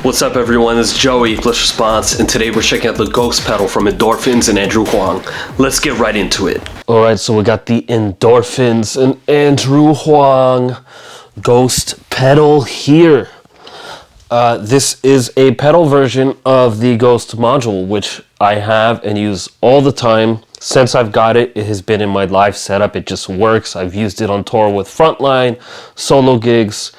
What's up everyone, it's Joey, Flesh Response, and today we're checking out the Ghost pedal from Endorphins and Huang. Let's get right into it. Alright, so we got the Endorphins and Huang Ghost pedal here. This is a pedal version of the Ghost module, which I have and use all the time. Since I've got it, it has been in my live setup. It just works. I've used it on tour with Frontline, solo gigs,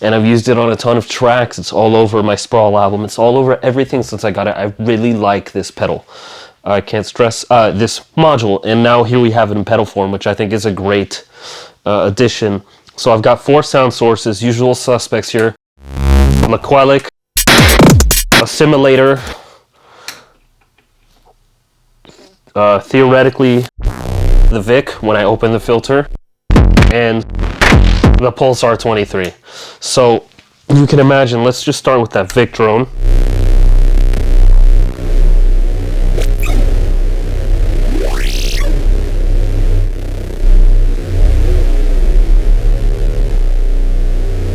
and I've used it on a ton of tracks. It's all over my Sprawl album. It's all over everything since I got it. I really like this pedal. I can't stress this module. And now here we have it in pedal form, which I think is a great addition. So I've got 4 sound sources, usual suspects here. Laquelic, a simulator, theoretically the Vic when I open the filter, and the Pulsar 23. So you can imagine, let's just start with that Vic drone.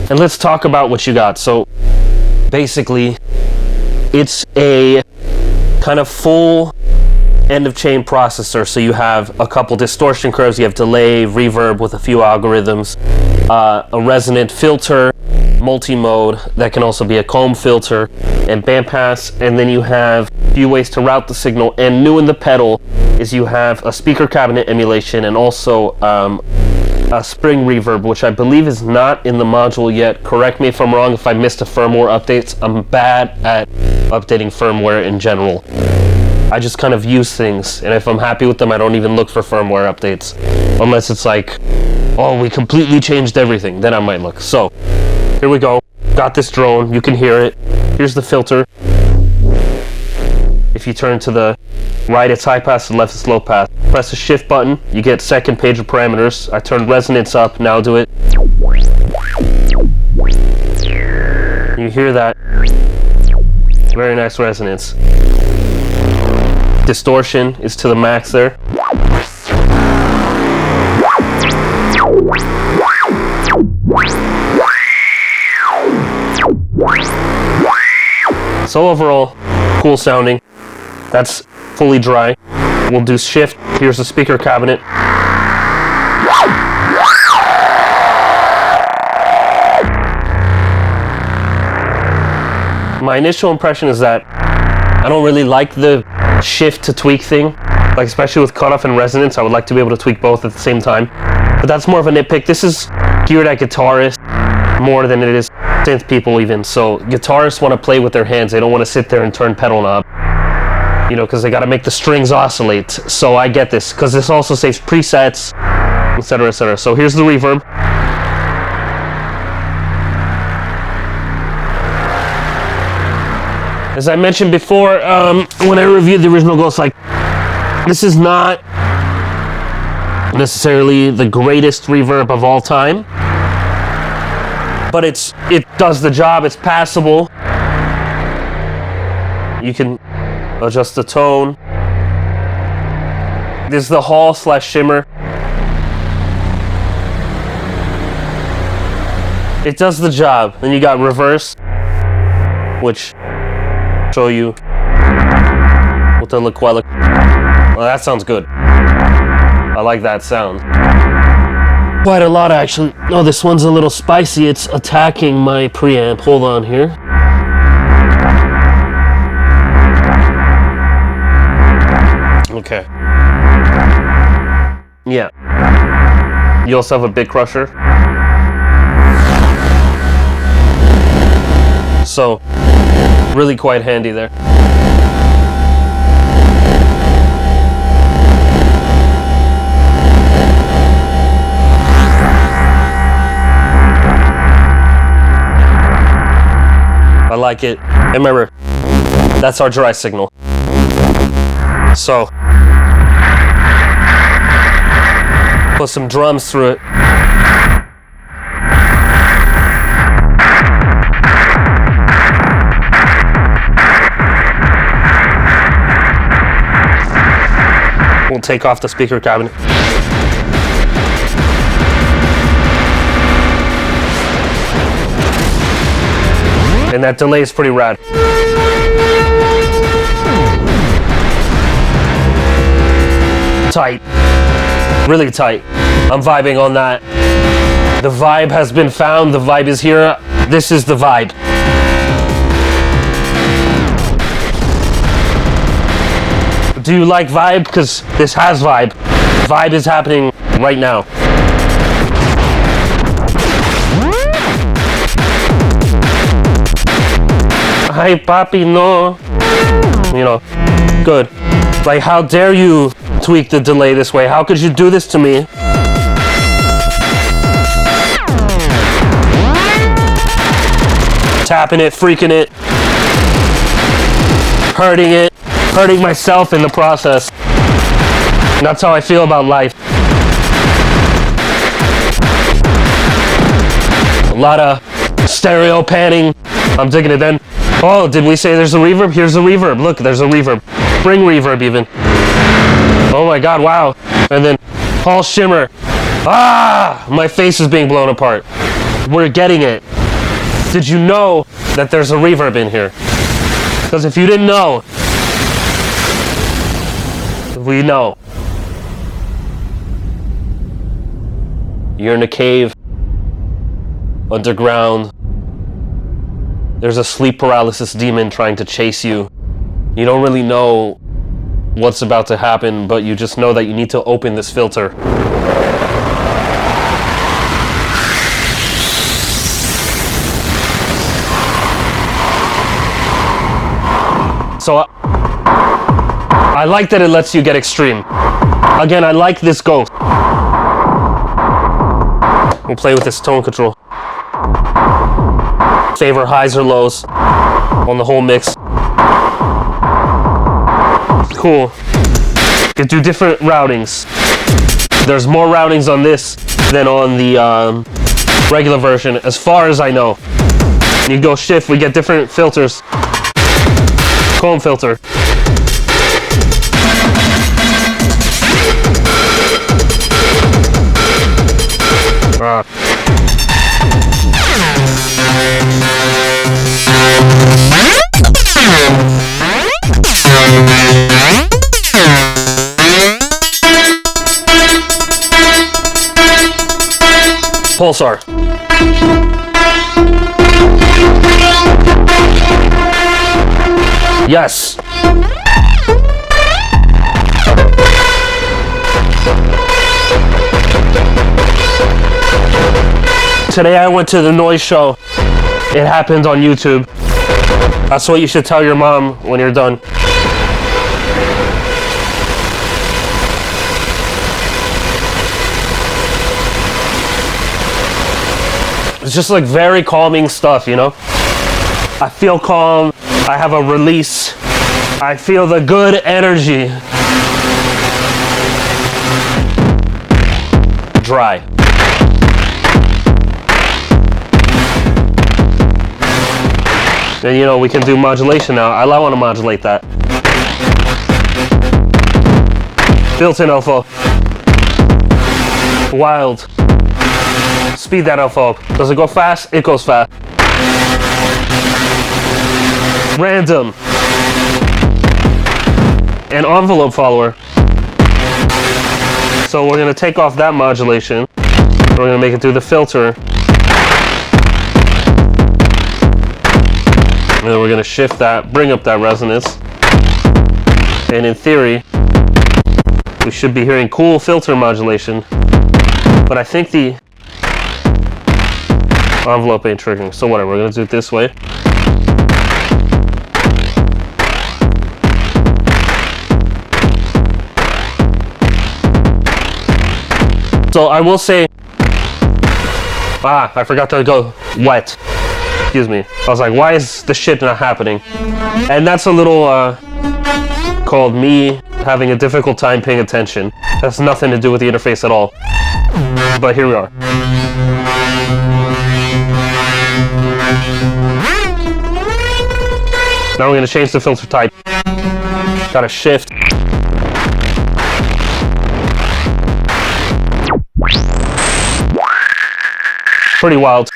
And let's talk about what you got. So basically, it's a kind of full end of chain processor. So you have a couple distortion curves, you have delay, reverb with a few algorithms, a resonant filter, multi-mode that can also be a comb filter, and bandpass, and then you have a few ways to route the signal. And new in the pedal is you have a speaker cabinet emulation and also a spring reverb, which I believe is not in the module yet. Correct me if I'm wrong if I missed a firmware updates. I'm bad at updating firmware in general. I just kind of use things, and if I'm happy with them, I don't even look for firmware updates. Unless it's like, oh, we completely changed everything, then I might look. So, here we go. Got this drone, you can hear it. Here's the filter. If you turn to the right, it's high pass, and left, it's low pass. Press the shift button, you get second page of parameters. I turned resonance up, now do it. You hear that. Very nice resonance. Distortion is to the max there. So overall, cool sounding. That's fully dry. We'll do shift. Here's the speaker cabinet. My initial impression is that I don't really like the shift to tweak thing, like especially with cutoff and resonance. I would like to be able to tweak both at the same time, but that's more of a nitpick. This is geared at guitarists more than it is synth people even. So guitarists want to play with their hands. They don't want to sit there and turn pedal knob, you know, because they got to make the strings oscillate. So I get this, because this also saves presets, etc., etc. So here's the reverb. As I mentioned before, when I reviewed the original Ghost, like, this is not necessarily the greatest reverb of all time, but it does the job. It's passable. You can adjust the tone. This is the Hall / Shimmer. It does the job. Then you got reverse, which show you with the Laquelic. Well, that sounds good. I like that sound. Quite a lot, actually. Oh, this one's a little spicy. It's attacking my preamp. Hold on here. Okay. Yeah. You also have a bit crusher. So, really quite handy there. I like it. And remember, that's our dry signal. So, put some drums through it. We'll take off the speaker cabinet. And that delay is pretty rad. Tight. Really tight. I'm vibing on that. The vibe has been found. The vibe is here. This is the vibe. Do you like vibe? Because this has vibe. Vibe is happening right now. Ay, papi, no. You know, good. Like, how dare you tweak the delay this way? How could you do this to me? Tapping it, freaking it, hurting myself in the process. And that's how I feel about life. A lot of stereo panning. I'm digging it then. Oh, did we say there's a reverb? Here's a reverb. Look, there's a reverb. Bring reverb even. Oh my god, wow. And then Paul Shimmer. Ah! My face is being blown apart. We're getting it. Did you know that there's a reverb in here? Because if you didn't know, we know. You're in a cave, underground. There's a sleep paralysis demon trying to chase you. You don't really know what's about to happen, but you just know that you need to open this filter. So I like that it lets you get extreme. Again, I like this ghost. We'll play with this tone control. Favor highs or lows on the whole mix. Cool. You can do different routings. There's more routings on this than on the regular version, as far as I know. You go shift, we get different filters. Comb filter. Pulsar. Yes. Today I went to the noise show. It happened on YouTube. That's what you should tell your mom when you're done. It's just like very calming stuff, you know? I feel calm. I have a release. I feel the good energy. Dry. And you know, we can do modulation now. I want to modulate that. Built-in alpha. Wild. Speed that alpha up. Does it go fast? It goes fast. Random. And envelope follower. So we're going to take off that modulation. We're going to make it through the filter. And then we're going to shift that, bring up that resonance. And in theory, we should be hearing cool filter modulation. But I think the envelope ain't triggering. So whatever, we're going to do it this way. So I will say, I forgot to go wet. Excuse me. I was like, why is the shit not happening? And that's a little called me having a difficult time paying attention. That's nothing to do with the interface at all. But here we are. Now we're going to change the filter type. Gotta shift. Pretty wild.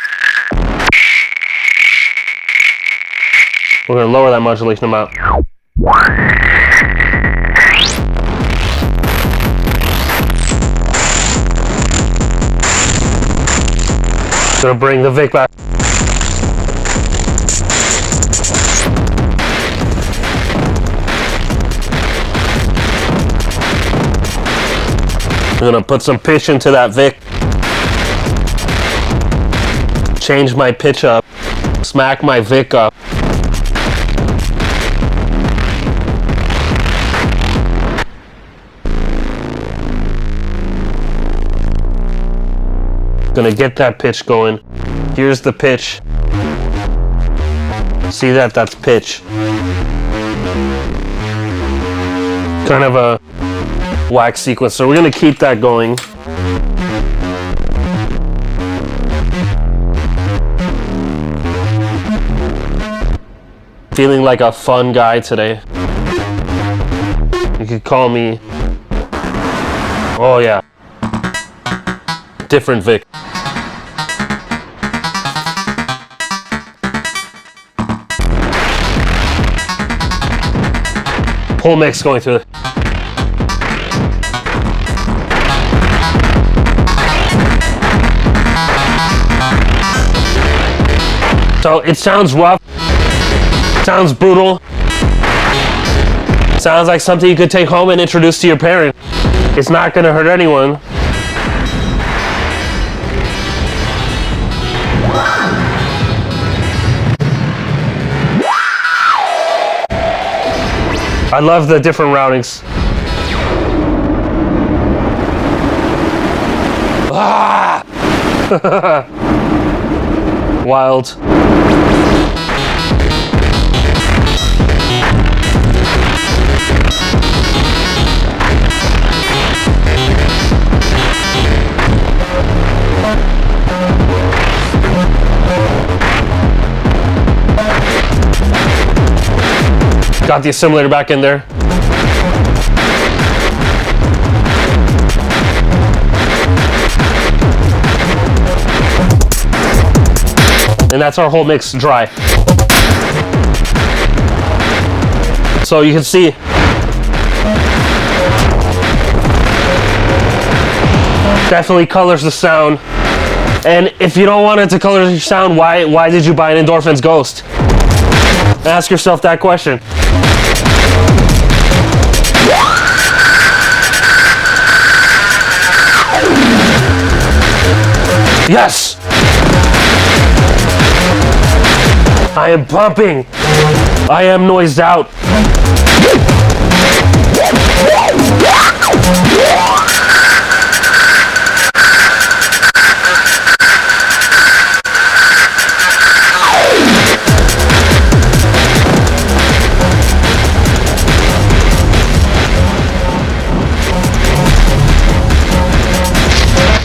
We're going to lower that modulation amount. Going to bring the Vic back. I'm going to put some pitch into that Vic. Change my pitch up. Smack my Vic up. Gonna get that pitch going. Here's the pitch. See that? That's pitch. Kind of a wax sequence. So we're gonna keep that going. Feeling like a fun guy today. You could call me, oh yeah, different Vic. Whole mix going through it. So it sounds rough. Sounds brutal. Sounds like something you could take home and introduce to your parent. It's not gonna hurt anyone. I love the different routings. Ah! Wild. Got the assimilator back in there. And that's our whole mix dry. So you can see definitely colors the sound. And if you don't want it to color your sound, why did you buy an Endorphin.Es Ghost? Ask yourself that question. Yes! I am pumping. I am noised out.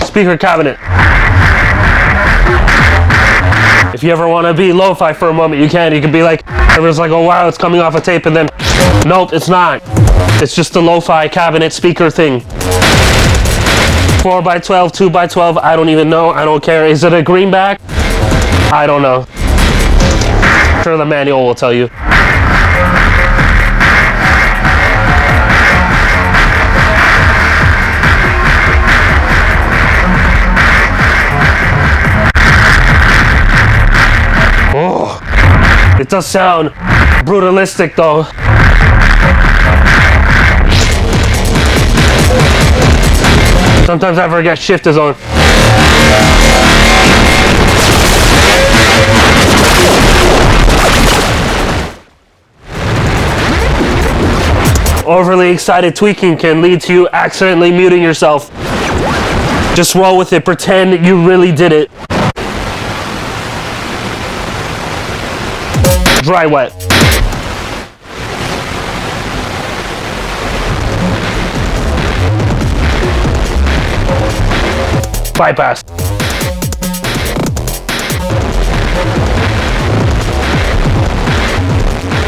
Speaker cabinet. If you ever want to be lo-fi for a moment, you can. You can be like, everyone's like, oh wow, it's coming off a tape, and then, nope, it's not. It's just a lo-fi cabinet speaker thing. 4x12, 2x12, I don't even know. I don't care. Is it a greenback? I don't know. I'm sure the manual will tell you. Oh, it does sound brutalistic though. Sometimes I forget shift is on. Overly excited tweaking can lead to you accidentally muting yourself. Just roll with it. Pretend you really did it. Dry wet. Bypass.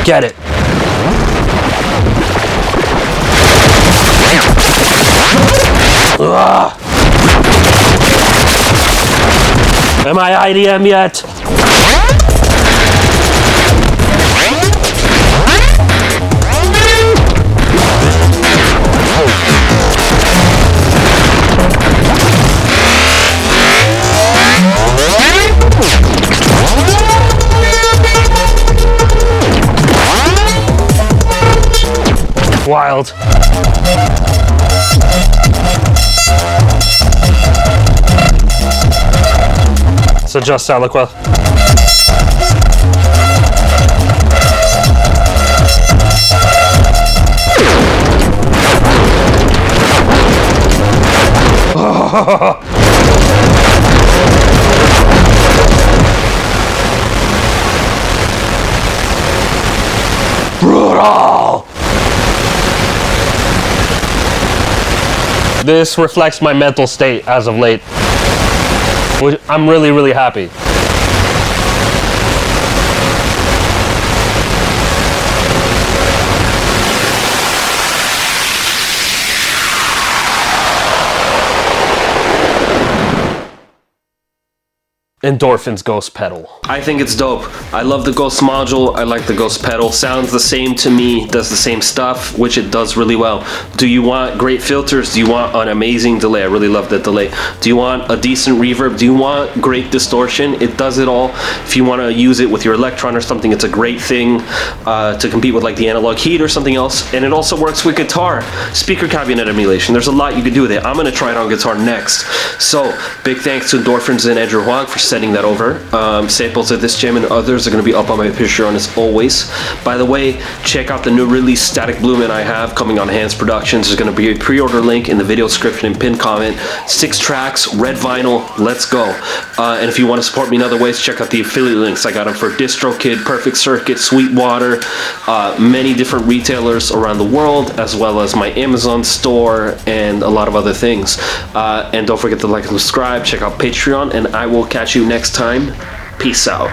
Get it. Ugh. Am I IDM yet? wild. So just Aliquel. Brutal! This reflects my mental state as of late. I'm really, really happy. Endorphin's Ghost Pedal. I think it's dope. I love the Ghost module. I like the Ghost pedal. Sounds the same to me, does the same stuff, which it does really well. Do you want great filters? Do you want an amazing delay? I really love that delay. Do you want a decent reverb? Do you want great distortion? It does it all. If you want to use it with your Electron or something, it's a great thing to compete with like the Analog Heat or something else. And it also works with guitar. Speaker cabinet emulation. There's a lot you can do with it. I'm going to try it on guitar next. So, big thanks to Endorphins and Andrew Huang for sending that over. Samples of this jam and others are going to be up on my Patreon as always. By the way, check out the new release Static Bloom and I have coming on Hands Productions. There's going to be a pre-order link in the video description and pinned comment. 6 tracks, red vinyl, let's go. And if you want to support me in other ways, check out the affiliate links. I got them for DistroKid, Perfect Circuit, Sweetwater, many different retailers around the world, as well as my Amazon store and a lot of other things. And don't forget to like and subscribe, check out Patreon, and I will catch you next time. Peace out.